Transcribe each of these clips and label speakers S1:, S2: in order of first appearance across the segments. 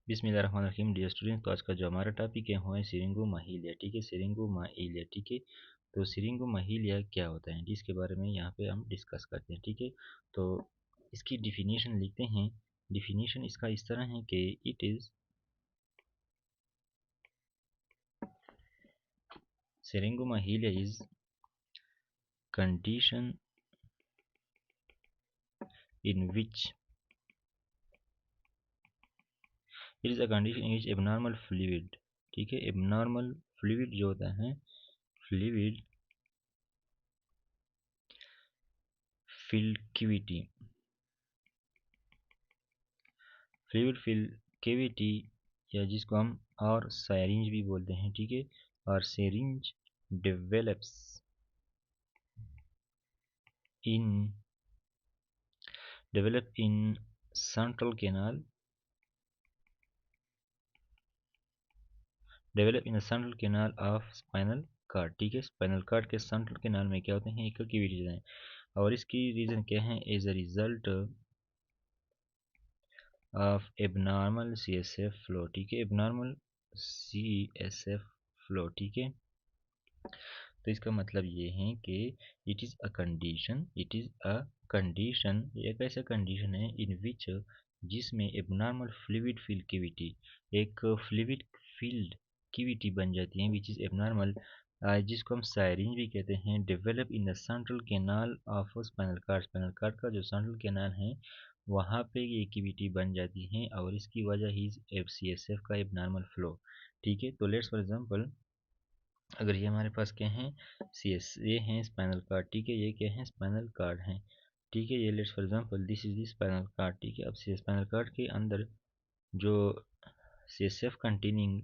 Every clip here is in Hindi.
S1: बिस्मिल्लाहिर्रहमानिर्रहीम। डियर स्टूडेंट्स, तो आज का जो हमारा टॉपिक है वो है सिरिंगोमाइलिया। ठीक है, सिरिंगोमाइलिया। ठीक है, तो सिरिंगोमाइलिया क्या होता है इसके बारे में यहाँ पे हम डिस्कस करते हैं। ठीक है, तो इसकी डिफिनीशन लिखते हैं। डिफिनीशन इसका इस तरह है कि it is syringomyelia is condition in which it is a condition in which abnormal fluid, ठीक है, एबनॉर्मल फ्लूइड जो होता है, फ्लूइड फिल्ड कैविटी या जिसको हम और साइरिंज भी बोलते हैं। ठीक है, और syrinx develops in central canal of spinal cord. ठीक है, स्पाइनल कार्ड के सेंट्रल कैनाल में क्या होते हैं, एक कैविटीज हैं, और इसकी रीज़न क्या है, as a result of abnormal CSF flow. ठीक है, एबनॉर्मल CSF फ्लो। ठीक है, तो इसका मतलब ये है कि इट इज़ अ कंडीशन, एक ऐसा कंडीशन है इन विच जिसमें एबनॉर्मल फ्लूइड फील्ड कैविटी, एक फ्लूइड फील्ड कैविटी बन जाती है विच इज़ एबनॉर्मल, जिसको हम साइरिंज भी कहते हैं, develop in the central canal of spinal card. Spinal cord का जो सेंट्रल कैनाल है वहाँ पे ये कैविटी बन जाती है और इसकी वजह ही CSF का एबनॉर्मल फ्लो। ठीक है, तो लेट्स फॉर एग्जांपल, अगर ये हमारे पास क्या है, ये हैं स्पाइनल कार्ड। ठीक है, ये क्या है, स्पाइनल कार्ड है। ठीक है, ये let's for example this is the spinal cord. ठीक है, अब स्पाइनल कार्ड के अंदर जो CSF containing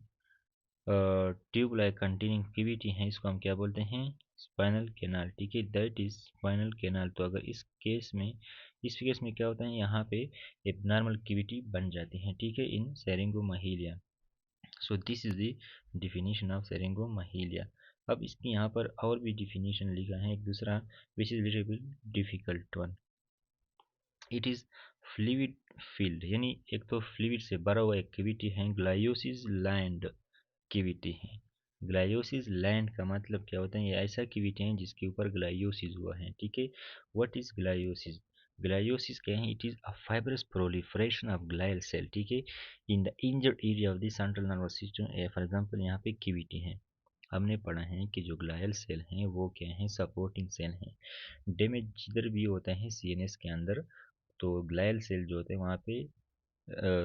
S1: tube like containing cavity है, इसको हम क्या बोलते हैं, स्पाइनल कैनाल। ठीक है, दैट इज स्पाइनल कैनाल। तो अगर इस केस में क्या होता है, यहाँ पे एबनॉर्मल कैविटी बन जाती है। ठीक है, in syringomyelia. So this is the definition of syringomyelia. अब इसकी यहाँ पर और भी डिफिनीशन लिखा है एक दूसरा, which is little bit difficult one. It is fluid field, यानी एक तो फ्लूइड से भरा हुआ एक कैविटी है, ग्लायोसिस लैंड कैविटी है। ग्लायोसिस लैंड का मतलब क्या होता है, ये ऐसा कैविटी है जिसके ऊपर ग्लायोसिस हुआ है। ठीक है, व्हाट इज ग्लायोसिस, ग्लायोसिस क्या है, it is a fibrous proliferation of glial cell. ठीक है, in the injured area of the central nervous system. For example, यहाँ पे कैविटी है, हमने पढ़ा है कि जो ग्लायल सेल हैं वो क्या है, सपोर्टिंग सेल हैं। डैमेज जिधर भी होता है CNS के अंदर, तो ग्लायल सेल जो होते हैं वहाँ पे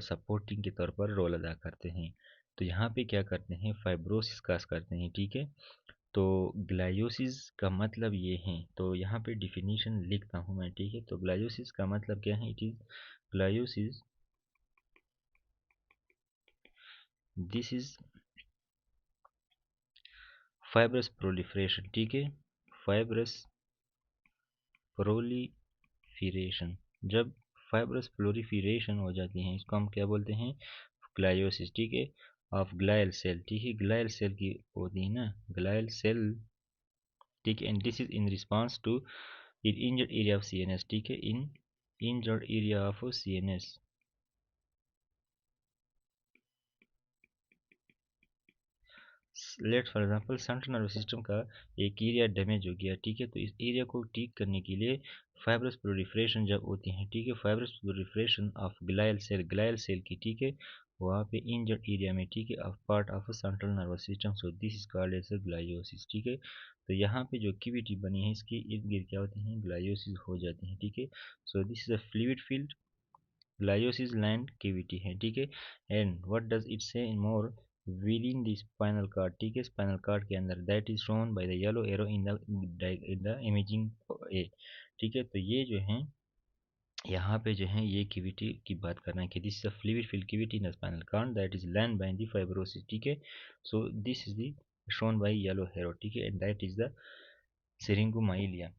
S1: सपोर्टिंग के तौर पर रोल अदा करते हैं। तो यहाँ पे क्या करते हैं, फाइब्रोसिस काज करते हैं। ठीक है, तो ग्लायोसिस का मतलब ये है, तो यहाँ पे डिफिनीशन लिखता हूँ मैं। ठीक है, तो ग्लायोसिस का मतलब क्या है, it is gliosis, this is fibrous proliferation. ठीक है, फाइब्रस प्रोलिफरेशन, जब फाइब्रस प्रोलिफरेशन हो जाती है इसको हम क्या बोलते हैं, ग्लायोसिस। ठीक है, ऑफ ग्लायल सेल। ठीक है, ग्लायल सेल की होती है ना, ग्लायल सेल। ठीक है, and this is in response to in injured area of CNS। ठीक है, in injured area of CNS। Let for example, central nervous system का एक एरिया डैमेज हो गया। ठीक है, तो इस एरिया को ठीक करने के लिए फाइब्रस प्रोलिफरेशन जब होती है, ठीक है, fibrous proliferation of glial cell की, ठीक है, वहाँ पे इंजर्ड एरिया में, ठीक है, of part of central nervous system, so this is called as gliosis. ठीक है, तो यहाँ पे जो कैविटी बनी है इसके इर्द गिर्द क्या होते हैं, ग्लायोसिस हो जाते हैं। ठीक है, so this is a fluid filled, gliosis lined cavity है। ठीक है, and what does it say in more, within the spinal cord. ठीक है, स्पाइनल कार्ड के अंदर, that is shown by the yellow arrow in the imaging A. ठीक है, तो ये जो है यहाँ पे जो है ये कैविटी की बात कर रहे हैं कि this is a fluid filled cavity in the spinal cord that is lined by the fibrosis. ठीक है, so this is the shown by yellow arrow. ठीक है, and that is the syringomyelia.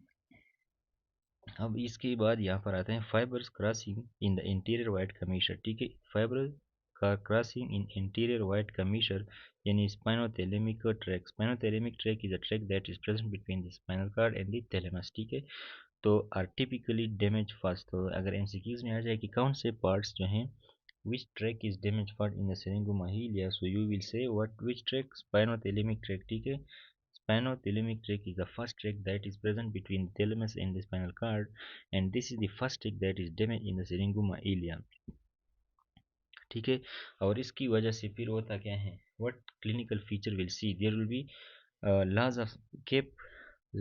S1: अब इसके बाद यहाँ पर आते हैं fibres crossing in the anterior white commissure. ठीक है, फाइबर का crossing in anterior white commissure, यानी spinothalamic tract. Spinothalamic tract is a tract that is present between the spinal card and the thalamus. ठीक है, तो आर टिपिकली डैमेज फास्ट। तो अगर MCQs में आ जाए कि कौन से पार्ट्स जो हैं which track is damaged first in the syringomyelia, so you will say what which track? Spinothalamic tract. ठीक है, spinothalamic tract is the first track that is present between the thalamus and the spinal cord, and this is the first track that is damaged in the syringomyelia. ठीक है, और इसकी वजह से फिर होता क्या है, what clinical feature will see, there will be loss of cape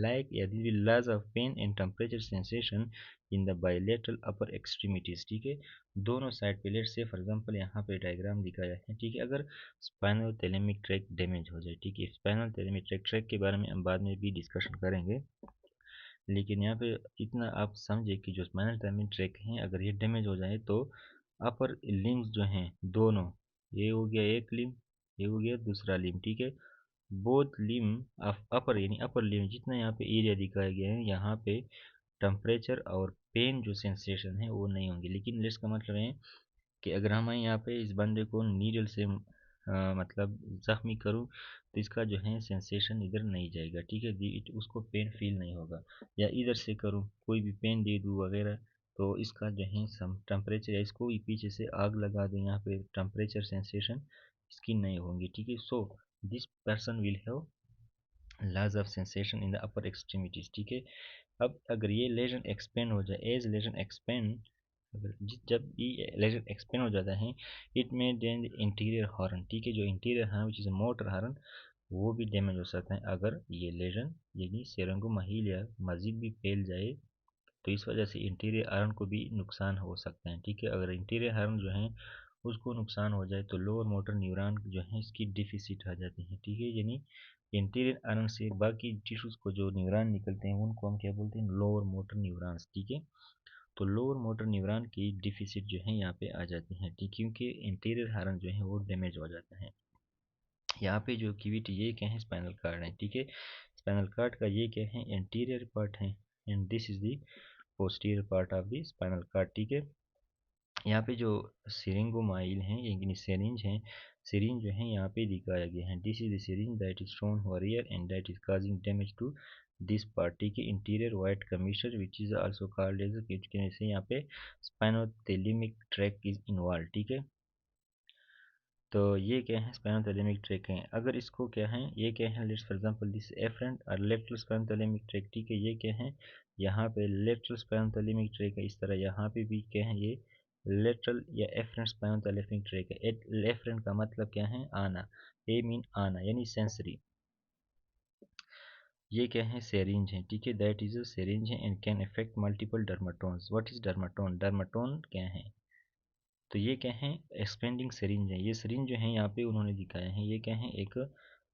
S1: like, yeah, there will loss of pain and temperature sensation in the bilateral upper extremities. ठीक है, दोनों साइड पे, लेट से फॉर एग्जांपल यहाँ पे डायग्राम दिखाया है, ठीक है, अगर स्पाइनल थैलेमिक ट्रैक डैमेज हो जाए, ठीक है, स्पाइनल थैलेमिक ट्रैक के बारे में हम बाद में भी डिस्कशन करेंगे, लेकिन यहाँ पे इतना आप समझे कि जो स्पाइनल थैलेमिक ट्रैक हैं अगर ये डैमेज हो जाए तो अपर लिम्स जो हैं दोनों, ये हो गया एक लिम, ये हो गया दूसरा लिम, ठीक है, बोथ लिम ऑफ अपर यानी अपर लिम जितना यहाँ पे एरिया दिखाया गया है, यहाँ पे टेम्परेचर और पेन जो सेंसेशन है वो नहीं होंगे, लेकिन लेट्स का मतलब है कि अगर हम यहाँ पे इस बंदे को नीडल से मतलब ज़ख्मी करूँ तो इसका जो है सेंसेशन इधर नहीं जाएगा, ठीक है, उसको पेन फील नहीं होगा, या इधर से करूँ कोई भी पेन दे दूँ वगैरह तो इसका जो है सम टेम्परेचर, या इसको भी पीछे से आग लगा दें यहाँ पे टेम्परेचर सेंसेशन इसकी नहीं होंगी, ठीक है, so this person will have loss of sensation in the upper extremities, ठीक है। अब अगर ये लेजन एक्सपेंड हो जाए, एज लेजन एक्सपेंड, अगर जब ये लेजन एक्सपेंड हो जाता है, इट में देन इंटीरियर हॉर्न, ठीक है, जो interior horn which is motor horn वो भी डैमेज हो सकता है अगर ये लेजन यानी सिरंगोमाइलिया मजीद भी फैल जाए, तो इस वजह से इंटीरियर हॉर्न को भी नुकसान हो सकता है, ठीक है, अगर इंटीरियर हॉर्न जो है उसको नुकसान हो जाए तो लोअर मोटर न्यूरॉन जो है इसकी डिफिसिट आ जाती है, ठीक है, यानी इंटीरियर हॉर्न से बाकी टिश्यूज को जो न्यूरॉन निकलते हैं उनको हम क्या बोलते हैं, लोअर मोटर न्यूरॉन्स, ठीक है, तो लोअर मोटर न्यूरॉन की डिफिसिट जो है यहाँ पे आ जाती है, ठीक, क्योंकि इंटीरियर हॉर्न जो है वो डैमेज हो जाता है। यहाँ पे जो क्यूविटी ये क्या है, स्पाइनल कार्ड है, ठीक है, स्पाइनल कार्ड का ये क्या है, इंटीरियर पार्ट है, and this is the posterior part of the spinal cord, ठीक है। यहाँ पे जो सिरिंगोमाइल हैं यानी सिरिंज हैं, सिरिंज जो है यहाँ पे दिखाया गया है, this is the syrinx that is shown here and that is causing damage to this part, ठीक है, anterior white commissure which is also called as, से यहाँ पे स्पाइनोथेलिमिक ट्रैक इज इन्वॉल्व, ठीक है, तो ये क्या है, स्पाइनोथैलेमिक ट्रैक है, अगर इसको क्या है, ये क्या है, let's for example this afferent और लेफ्ट स्पाइनोथैलेमिक ट्रैक, ठीक है, ये क्या है, यहाँ पे लेफ्ट स्पाइनोथैलेमिक ट्रैक है, इस तरह यहाँ पे भी क्या है, ये लेटरल या एफरेंट स्पाइनोथैलेमिक ट्रैक है, एफरेंट का मतलब क्या है, आना, ए मीन आना यानी सेंसरी, ये क्या है, सेरिंज है, ठीक है, दैट इज अ सेरिंज है and can affect multiple dermatomes, what is dermatome, dermatome क्या है, तो ये क्या है, एक्सपेंडिंग सिरिंज है, ये सिरिंज जो है यहाँ पे उन्होंने दिखाया है, ये क्या है, एक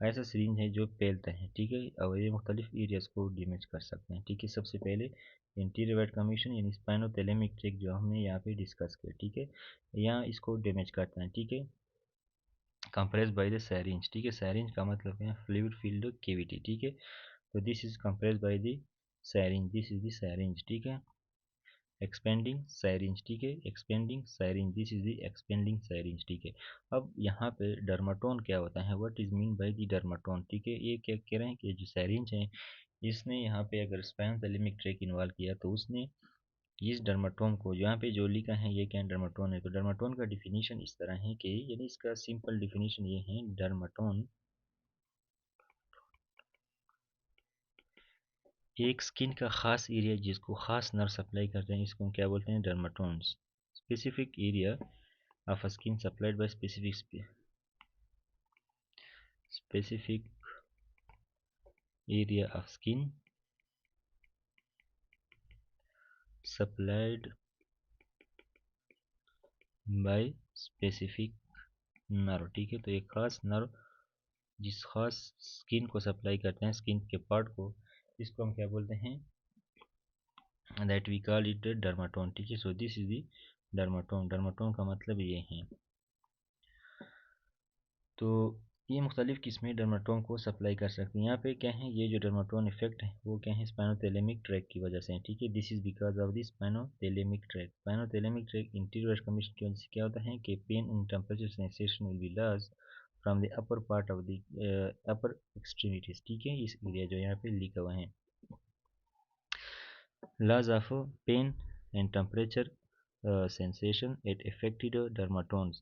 S1: ऐसा सिरिंज है जो फैलता है, ठीक है, और ये मुख्तलिफ एरियाज को डैमेज कर सकते हैं, ठीक है, सबसे पहले इंटीरियर वाइट कमीशन यानी स्पाइनोथैलेमिक ट्रैक जो हमने यहाँ पे डिस्कस किया, ठीक है, यहाँ इसको डैमेज करता है, ठीक है, कंप्रेस बाय द सैरिंज, ठीक है, सैरिंज का मतलब है फ्लूइड फील्ड कैविटी, ठीक है, तो this is compress by the syrinx, this is the syrinx, ठीक है, एक्सपेंडिंग साइरिंज, ठीक है, expanding syrinx, this is the expanding syrinx, ठीक है। अब यहाँ पे डर्माटोन क्या होता है, what is mean by the dermatome, ठीक है, ये क्या कह रहे हैं कि जो साइरिंज है इसने यहाँ पे अगर स्पाइनोथैलेमिक ट्रैक इन्वॉल्व किया तो उसने इस डर्माटोन को, यहाँ पे जो लिखा है ये क्या डर्माटोन है, तो डर्माटोन का डिफिनीशन इस तरह है कि यानी इसका सिंपल डिफिनीशन ये है, डर्माटोन एक स्किन का खास एरिया जिसको खास नर्व सप्लाई करते हैं, इसको क्या बोलते हैं, dermatomes, specific area of a skin supplied by specific area of skin supplied by specific nerve, ठीक है, तो एक खास नर्व जिस खास स्किन को सप्लाई करते हैं, स्किन के पार्ट को, इसको हम क्या बोलते हैं, दैट वी कॉल इट डर्माटोन, ठीक है, सो दिस इज द डर्माटोन, डर्माटोन का मतलब ये है, तो ये मुख्तलिफ किस्में डर्माटोन को सप्लाई कर सकती हैं, यहाँ पे क्या है, ये जो डर्माटोन इफेक्ट है वो क्या है, स्पाइनोथैलेमिक ट्रैक की वजह से है, ठीक है, this is because of the spinothalamic tract, spinothalamic track interior commission की वजह से क्या होता है कि pain in temperature sensation will be loss from the upper part of the upper extremities, ठीक है, इस एरिया जो यहाँ पे लिखा हुआ है, loss of pain and temperature sensation at affected dermatomes,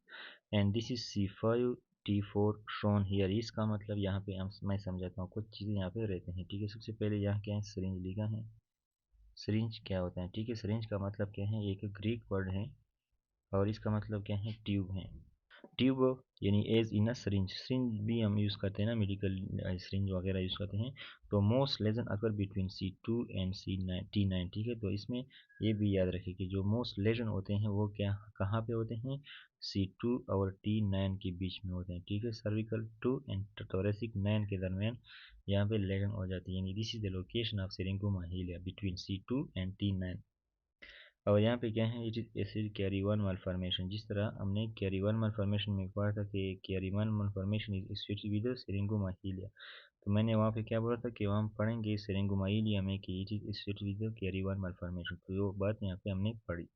S1: and this is C5T4 shown here. इसका मतलब यहाँ पे मैं समझाता हूँ, कुछ चीज़ें यहाँ पे रहते हैं, ठीक है। सबसे पहले यहाँ क्या है, सिरिंज लिखा है। सिरिंज क्या होता है, ठीक है। सिरिंज का मतलब क्या है, एक ग्रीक वर्ड है और इसका मतलब क्या है, ट्यूब है। ट्यूब यानी as in a syringe, syringe भी हम यूज़ करते हैं ना, मेडिकल सिरिंज वगैरह यूज़ करते हैं। तो most lesion occur between C2 and T9, ठीक है। तो इसमें ये भी याद रखिए कि जो मोस्ट लेजन होते हैं वो क्या कहाँ पे होते हैं, C2 और T9 के बीच में होते हैं, ठीक है। सर्विकल 2 एंड थोरेसिक 9 के दरमियान यहाँ पे लेजन हो जाती है, यानी this is the location of syringomyelia between C2 and T9। और यहाँ पे क्या है, it is acid Chiari one malformation. जिस तरह हमने कैरी वन मालफॉर्मेशन में पढ़ा था कि Chiari one malformation is associated with syringomyelia, तो मैंने वहाँ पे क्या बोला था कि वहाँ हम पढ़ेंगे सिरिंगोमाइलिया में कि it is associated with carry one malformation, तो वो बात यहाँ पे हमने पढ़ी।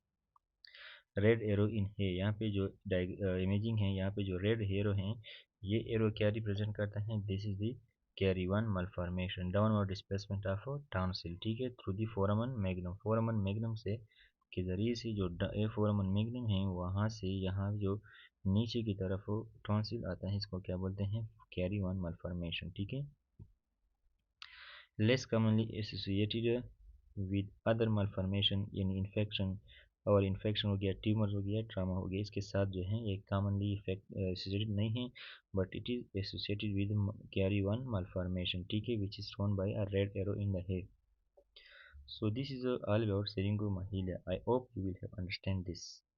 S1: रेड एरो इन है, यहाँ पे जो इमेजिंग है, यहाँ पे जो रेड एरो है, ये एरो क्या रिप्रेजेंट करता है, this is the carry one malformation downward displacement of tonsil, ठीक है, थ्रू दी फोरामन मैग्नम। फोरामन मैग्नम से के ज़रिए से जो फोरामन मैग्नम है वहाँ से यहाँ जो नीचे की तरफ टॉन्सिल आता है, इसको क्या बोलते हैं, कैरी वन मालफॉर्मेशन, ठीक है। Less commonly associated with other malformation यानी इन्फेक्शन, और इन्फेक्शन हो गया, ट्यूमर हो गया, ट्रामा हो गया, इसके साथ जो है ये कॉमनली एसोसिएटेड नहीं है, but it is associated with carry one malformation, ठीक है, which is shown bye a red arrow in the head. So this is all about Syringomyelia. I hope you will have understand this.